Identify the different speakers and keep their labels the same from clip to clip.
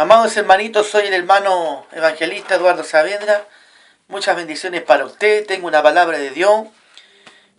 Speaker 1: Amados hermanitos, soy el hermano evangelista Eduardo Saavedra. Muchas bendiciones para usted. Tengo una palabra de Dios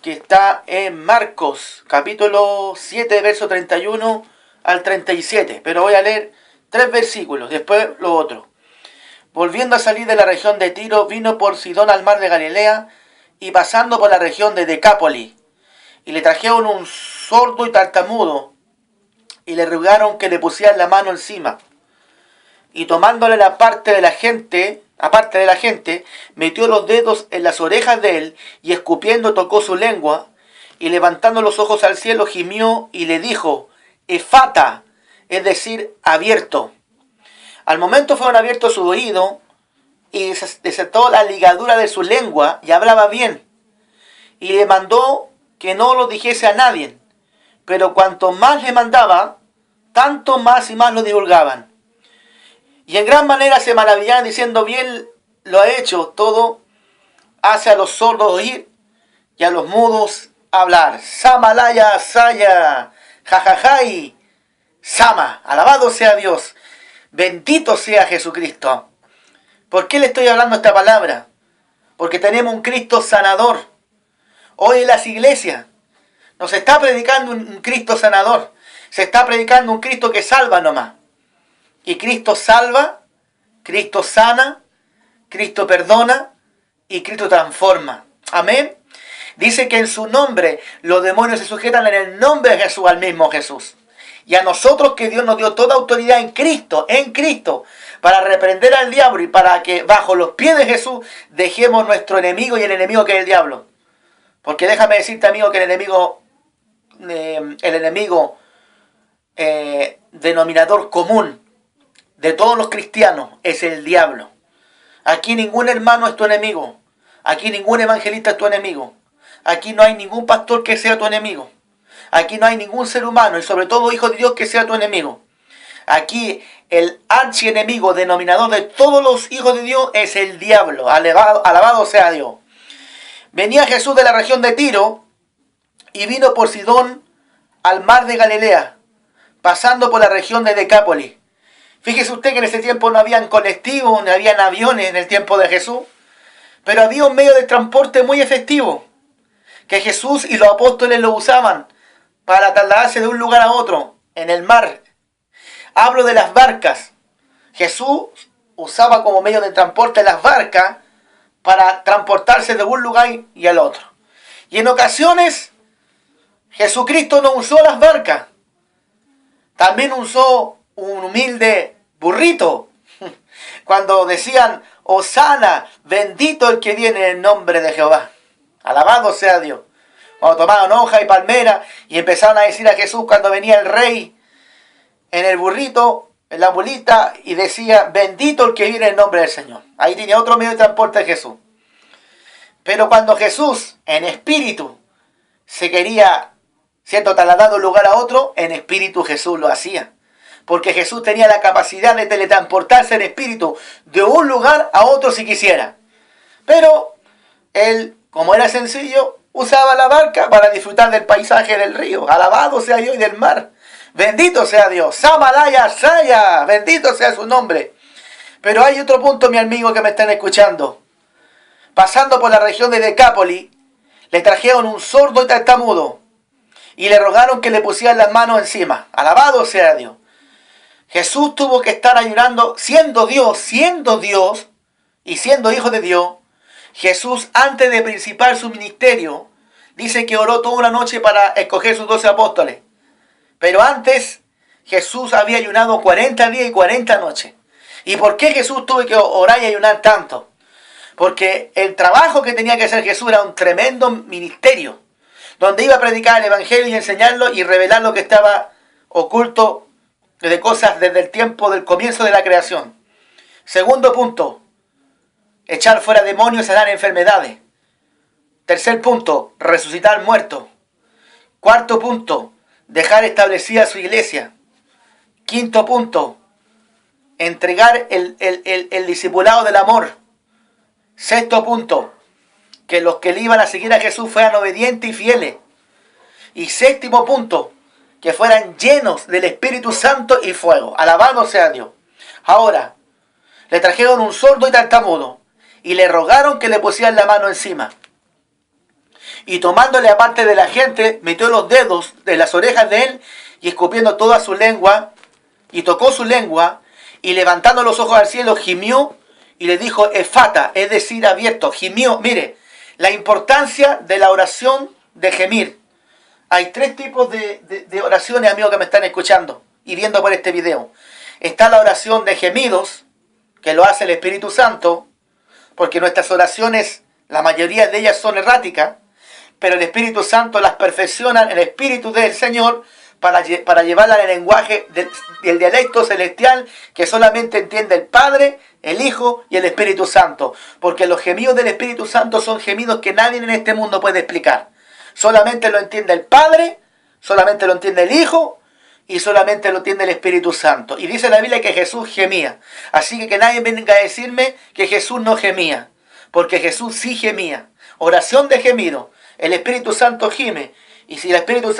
Speaker 1: que está en Marcos, capítulo 7, verso 31 al 37. Pero voy a leer 3 versículos, después lo otro. Volviendo a salir de la región de Tiro, vino por Sidón al mar de Galilea y pasando por la región de Decápolis. Y le trajeron un sordo y tartamudo y le rogaron que le pusieran la mano encima. Y tomándole aparte de la gente, metió los dedos en las orejas de él, y escupiendo tocó su lengua, y levantando los ojos al cielo gimió, y le dijo, Efata, es decir, abierto. Al momento fueron abiertos sus oídos, y desató la ligadura de su lengua, y hablaba bien. Y le mandó que no lo dijese a nadie, pero cuanto más le mandaba, tanto más y más lo divulgaban. Y en gran manera se maravillaban diciendo, bien lo ha hecho, todo hace a los sordos oír y a los mudos hablar. Samalaya, Saya, jajajai, Sama, alabado sea Dios, bendito sea Jesucristo. ¿Por qué le estoy hablando esta palabra? Porque tenemos un Cristo sanador. Hoy en las iglesias nos está predicando un Cristo sanador. Se está predicando un Cristo que salva nomás. Y Cristo salva, Cristo sana, Cristo perdona y Cristo transforma. Amén. Dice que en su nombre los demonios se sujetan en el nombre de Jesús, al mismo Jesús. Y a nosotros que Dios nos dio toda autoridad en Cristo, para reprender al diablo y para que bajo los pies de Jesús dejemos nuestro enemigo y el enemigo que es el diablo. Porque déjame decirte, amigo, que el enemigo denominador común de todos los cristianos es el diablo. Aquí ningún hermano es tu enemigo. Aquí ningún evangelista es tu enemigo. Aquí no hay ningún pastor que sea tu enemigo. Aquí no hay ningún ser humano y sobre todo hijo de Dios que sea tu enemigo. Aquí el archienemigo denominador de todos los hijos de Dios es el diablo. Alabado sea Dios. Venía Jesús de la región de Tiro y vino por Sidón al mar de Galilea, pasando por la región de Decápolis. Fíjese usted que en ese tiempo no habían colectivos, no habían aviones en el tiempo de Jesús, pero había un medio de transporte muy efectivo, que Jesús y los apóstoles lo usaban para trasladarse de un lugar a otro, en el mar. Hablo de las barcas. Jesús usaba como medio de transporte las barcas para transportarse de un lugar y al otro. Y en ocasiones, Jesucristo no usó las barcas, también usó un humilde burrito. Cuando decían, Hosana, bendito el que viene en el nombre de Jehová. Alabado sea Dios. Cuando tomaron hoja y palmera y empezaron a decir a Jesús cuando venía el rey en el burrito, en la mulita, y decía, bendito el que viene en el nombre del Señor. Ahí tiene otro medio de transporte de Jesús. Pero cuando Jesús, en espíritu, se quería, trasladar de un lugar a otro, en espíritu Jesús lo hacía. Porque Jesús tenía la capacidad de teletransportarse en espíritu de un lugar a otro si quisiera. Pero él, como era sencillo, usaba la barca para disfrutar del paisaje del río. Alabado sea Dios y del mar. Bendito sea Dios. Samalaya, Saya. Bendito sea su nombre. Pero hay otro punto, mi amigo, que me están escuchando. Pasando por la región de Decápolis, le trajeron un sordo y tartamudo y le rogaron que le pusieran las manos encima. Alabado sea Dios. Jesús tuvo que estar ayunando, siendo Dios y siendo hijo de Dios. Jesús, antes de principar su ministerio, dice que oró toda una noche para escoger sus 12 apóstoles. Pero antes, Jesús había ayunado 40 días y 40 noches. ¿Y por qué Jesús tuvo que orar y ayunar tanto? Porque el trabajo que tenía que hacer Jesús era un tremendo ministerio, donde iba a predicar el evangelio y enseñarlo y revelar lo que estaba oculto de cosas desde el tiempo del comienzo de la creación. Segundo punto, echar fuera demonios y sanar enfermedades. Tercer punto, resucitar muertos. Cuarto punto, dejar establecida su iglesia. Quinto punto, entregar el discipulado del amor. Sexto punto, que los que le iban a seguir a Jesús fueran obedientes y fieles. Y séptimo punto, que fueran llenos del Espíritu Santo y fuego. Alabado sea Dios. Ahora, le trajeron un sordo y tartamudo, y le rogaron que le pusieran la mano encima. Y tomándole aparte de la gente, metió los dedos de las orejas de él, y escupiendo toda su lengua, y tocó su lengua, y levantando los ojos al cielo, gimió, y le dijo, efata, es decir, abierto, gimió. Mire, la importancia de la oración de gemir. Hay tres tipos de oraciones, amigos que me están escuchando y viendo por este video. Está la oración de gemidos, que lo hace el Espíritu Santo, porque nuestras oraciones, la mayoría de ellas son erráticas, pero el Espíritu Santo las perfecciona en el Espíritu del Señor para llevarla al lenguaje del dialecto celestial que solamente entiende el Padre, el Hijo y el Espíritu Santo. Porque los gemidos del Espíritu Santo son gemidos que nadie en este mundo puede explicar. Solamente lo entiende el Padre, solamente lo entiende el Hijo y solamente lo entiende el Espíritu Santo. Y dice la Biblia que Jesús gemía. Así que nadie venga a decirme que Jesús no gemía, porque Jesús sí gemía. Oración de gemido. El Espíritu Santo gime. Y si el Espíritu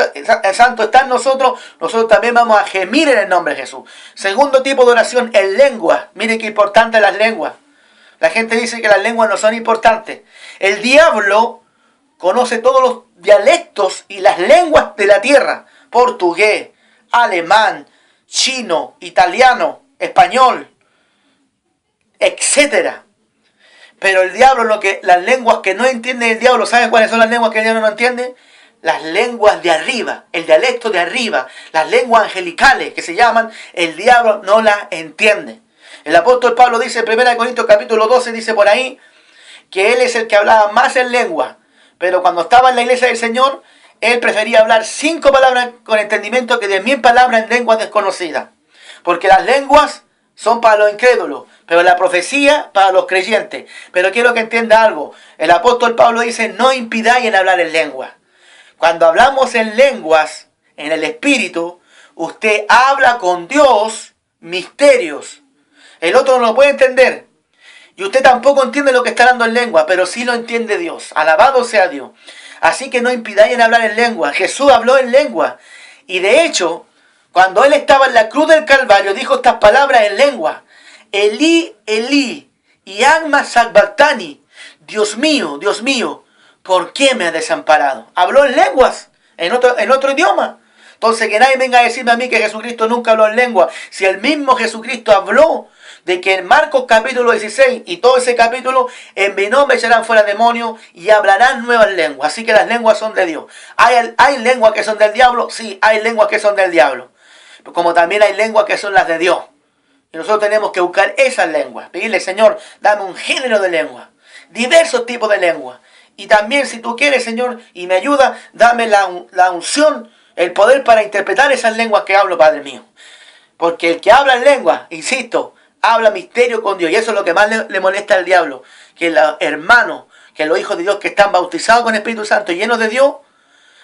Speaker 1: Santo está en nosotros, nosotros también vamos a gemir en el nombre de Jesús. Segundo tipo de oración, en lengua. Mire qué importante las lenguas. La gente dice que las lenguas no son importantes. El diablo conoce todos los dialectos y las lenguas de la tierra. Portugués, alemán, chino, italiano, español, etcétera. Pero el diablo, las lenguas que no entiende el diablo, ¿saben cuáles son las lenguas que el diablo no entiende? Las lenguas de arriba, el dialecto de arriba, las lenguas angelicales que se llaman, el diablo no las entiende. El apóstol Pablo dice en 1 Corintios capítulo 12, dice por ahí, que él es el que hablaba más en lengua, pero cuando estaba en la iglesia del Señor, él prefería hablar 5 palabras con entendimiento que 10.000 palabras en lenguas desconocidas. Porque las lenguas son para los incrédulos, pero la profecía para los creyentes. Pero quiero que entienda algo. El apóstol Pablo dice, no impidáis en hablar en lenguas. Cuando hablamos en lenguas, en el Espíritu, usted habla con Dios misterios. El otro no lo puede entender. Y usted tampoco entiende lo que está hablando en lengua, pero sí lo entiende Dios. Alabado sea Dios. Así que no impidáis en hablar en lengua. Jesús habló en lengua. Y de hecho, cuando él estaba en la cruz del Calvario, dijo estas palabras en lengua. Elí, Elí, yagma sabactani. Dios mío, ¿por qué me has desamparado? Habló en lenguas, en otro idioma. Entonces que nadie venga a decirme a mí que Jesucristo nunca habló en lengua. Si el mismo Jesucristo habló de que en Marcos capítulo 16 y todo ese capítulo, en mi nombre echarán fuera demonios y hablarán nuevas lenguas. Así que las lenguas son de Dios. ¿Hay lenguas que son del diablo? Sí, hay lenguas que son del diablo. Como también hay lenguas que son las de Dios. Y nosotros tenemos que buscar esas lenguas. Pedirle, Señor, dame un género de lengua. Diversos tipos de lenguas. Y también, si tú quieres, Señor, y me ayuda, dame la unción, el poder para interpretar esas lenguas que hablo, Padre mío. Porque el que habla en lengua, insisto, habla misterio con Dios. Y eso es lo que más le molesta al diablo. Que los hermanos, que los hijos de Dios que están bautizados con el Espíritu Santo y llenos de Dios,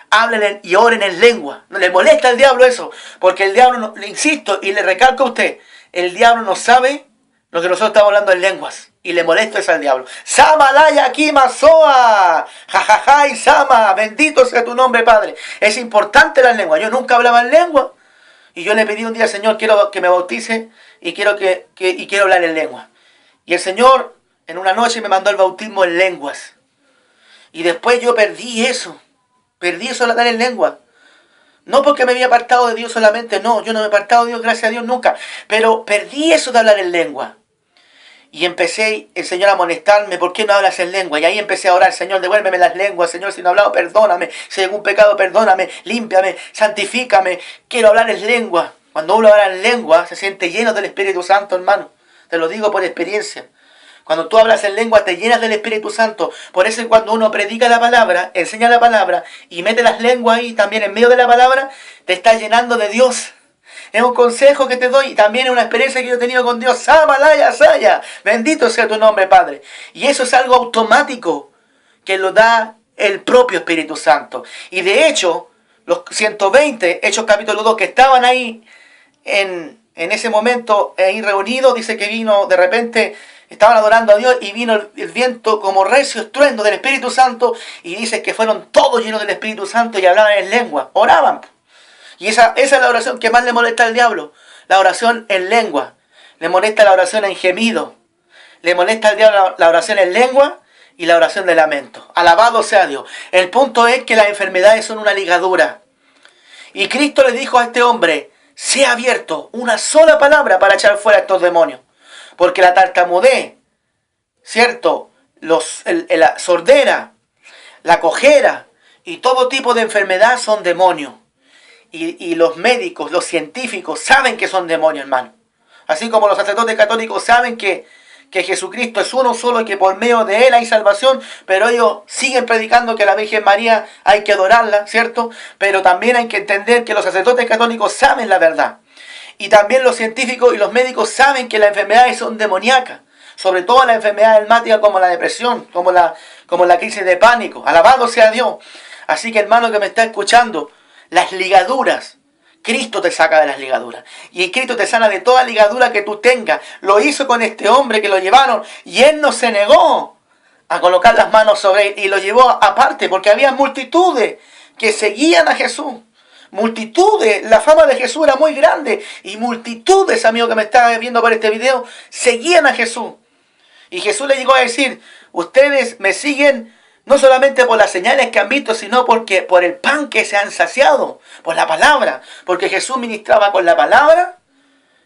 Speaker 1: hablen y oren en lengua. No le molesta al diablo eso. Porque el diablo, le insisto y le recalco a usted, el diablo no sabe lo que nosotros estamos hablando en lenguas. Y le molesta eso al diablo. Samalaya Kima Soa. Jajaja y Sama. Bendito sea tu nombre, Padre. Es importante la lengua. Yo nunca hablaba en lengua. Y yo le pedí un día, Señor, quiero que me bautice y quiero hablar en lengua. Y el Señor en una noche me mandó el bautismo en lenguas. Y después yo perdí eso de hablar en lengua. No porque me había apartado de Dios solamente, no, yo no me he apartado de Dios, gracias a Dios, nunca. Pero perdí eso de hablar en lengua. Y empecé el Señor a amonestarme, ¿por qué no hablas en lengua? Y ahí empecé a orar, Señor, devuélveme las lenguas, Señor, si no he hablado, perdóname. Si hay algún pecado, perdóname, límpiame, santifícame. Quiero hablar en lengua. Cuando uno habla en lengua, se siente lleno del Espíritu Santo, hermano. Te lo digo por experiencia. Cuando tú hablas en lengua, te llenas del Espíritu Santo. Por eso cuando uno predica la palabra, enseña la palabra y mete las lenguas ahí también en medio de la palabra, te está llenando de Dios. Es un consejo que te doy y también es una experiencia que yo he tenido con Dios. Samalaya Saya. Bendito sea tu nombre, Padre. Y eso es algo automático que lo da el propio Espíritu Santo. Y de hecho, los 120, Hechos capítulo 2, que estaban ahí en ese momento ahí reunidos, dice que vino de repente, estaban adorando a Dios y vino el viento como recio estruendo del Espíritu Santo y dice que fueron todos llenos del Espíritu Santo y hablaban en lengua, oraban. Y esa es la oración que más le molesta al diablo, la oración en lengua. Le molesta la oración en gemido. Le molesta al diablo la oración en lengua y la oración de lamento. Alabado sea Dios. El punto es que las enfermedades son una ligadura. Y Cristo le dijo a este hombre, sea abierto una sola palabra para echar fuera a estos demonios. Porque la tartamudez, ¿cierto? La sordera, la cojera y todo tipo de enfermedad son demonios. Y los médicos, los científicos saben que son demonios, hermano. Así como los sacerdotes católicos saben que Jesucristo es uno solo y que por medio de Él hay salvación, pero ellos siguen predicando que la Virgen María hay que adorarla, ¿cierto? Pero también hay que entender que los sacerdotes católicos saben la verdad. Y también los científicos y los médicos saben que las enfermedades son demoníacas. Sobre todo las enfermedades asmáticas como la depresión, como la crisis de pánico. Alabado sea Dios. Así que hermano que me está escuchando, las ligaduras, Cristo te saca de las ligaduras. Y Cristo te sana de toda ligadura que tú tengas. Lo hizo con este hombre que lo llevaron. Y él no se negó a colocar las manos sobre él. Y lo llevó aparte porque había multitudes que seguían a Jesús. Multitudes. La fama de Jesús era muy grande. Y multitudes, amigo que me está viendo por este video, seguían a Jesús. Y Jesús le llegó a decir, ustedes me siguen no solamente por las señales que han visto, sino porque por el pan que se han saciado, por la palabra. Porque Jesús ministraba con la palabra.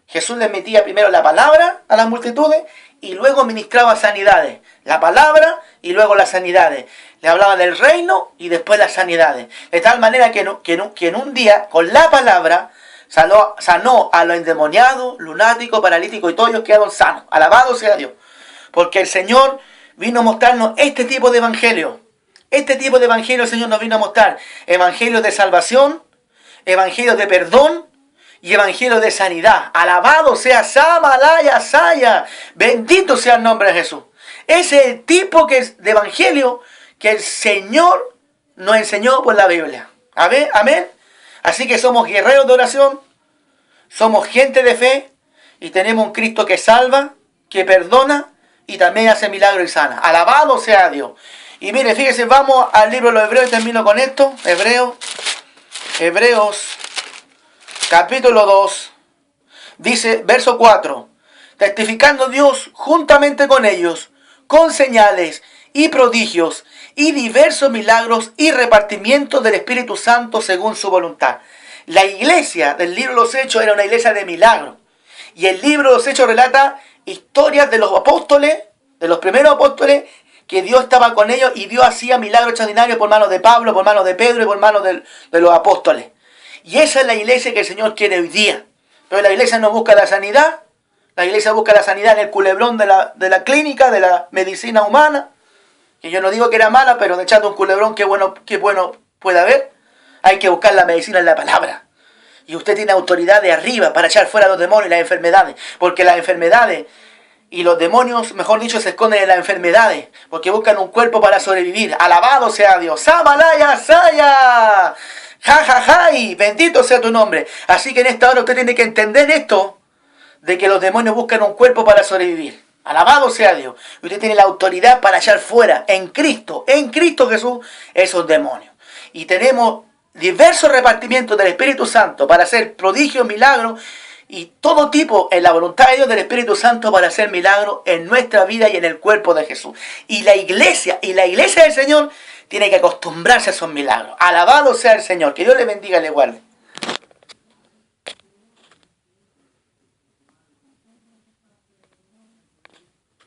Speaker 1: Jesús les metía primero la palabra a las multitudes y luego ministraba sanidades. La palabra y luego las sanidades. Le hablaba del reino y después las sanidades. De tal manera que en un día, con la palabra, sanó a los endemoniados, lunáticos, paralíticos y todos ellos quedaron sanos. Alabado sea Dios. Porque el Señor vino a mostrarnos este tipo de evangelio. Este tipo de evangelio el Señor nos vino a mostrar. Evangelio de salvación, evangelio de perdón y evangelio de sanidad. Alabado sea Samalaya Saya. Bendito sea el nombre de Jesús. Ese es el tipo de evangelio que el Señor nos enseñó por la Biblia. Amén, amén. Así que somos guerreros de oración, somos gente de fe y tenemos un Cristo que salva, que perdona y también hace milagros y sana. Alabado sea Dios. Y mire, fíjese, vamos al libro de los Hebreos y termino con esto. Hebreos, capítulo 2, dice, verso 4. Testificando Dios juntamente con ellos, con señales y prodigios y diversos milagros y repartimiento del Espíritu Santo según su voluntad. La iglesia del libro de los Hechos era una iglesia de milagros. Y el libro de los Hechos relata historias de los apóstoles, de los primeros apóstoles, que Dios estaba con ellos y Dios hacía milagros extraordinarios por manos de Pablo, por manos de Pedro y por manos de los apóstoles. Y esa es la iglesia que el Señor quiere hoy día. Pero la iglesia no busca la sanidad. La iglesia busca la sanidad en el culebrón de la clínica, de la medicina humana. Que yo no digo que era mala, pero echando un culebrón, qué bueno puede haber. Hay que buscar la medicina en la palabra. Y usted tiene autoridad de arriba para echar fuera los demonios y las enfermedades. Porque las enfermedades y los demonios, mejor dicho, se esconden en las enfermedades. Porque buscan un cuerpo para sobrevivir. Alabado sea Dios. Samalaya Saya. Ja, ja, ja. Y bendito sea tu nombre. Así que en esta hora usted tiene que entender esto. De que los demonios buscan un cuerpo para sobrevivir. Alabado sea Dios. Usted tiene la autoridad para echar fuera en Cristo Jesús, esos demonios. Y tenemos diversos repartimientos del Espíritu Santo para hacer prodigios, milagros y todo tipo en la voluntad de Dios del Espíritu Santo para hacer milagros en nuestra vida y en el cuerpo de Jesús. Y la iglesia del Señor tiene que acostumbrarse a esos milagros. Alabado sea el Señor. Que Dios le bendiga y le guarde.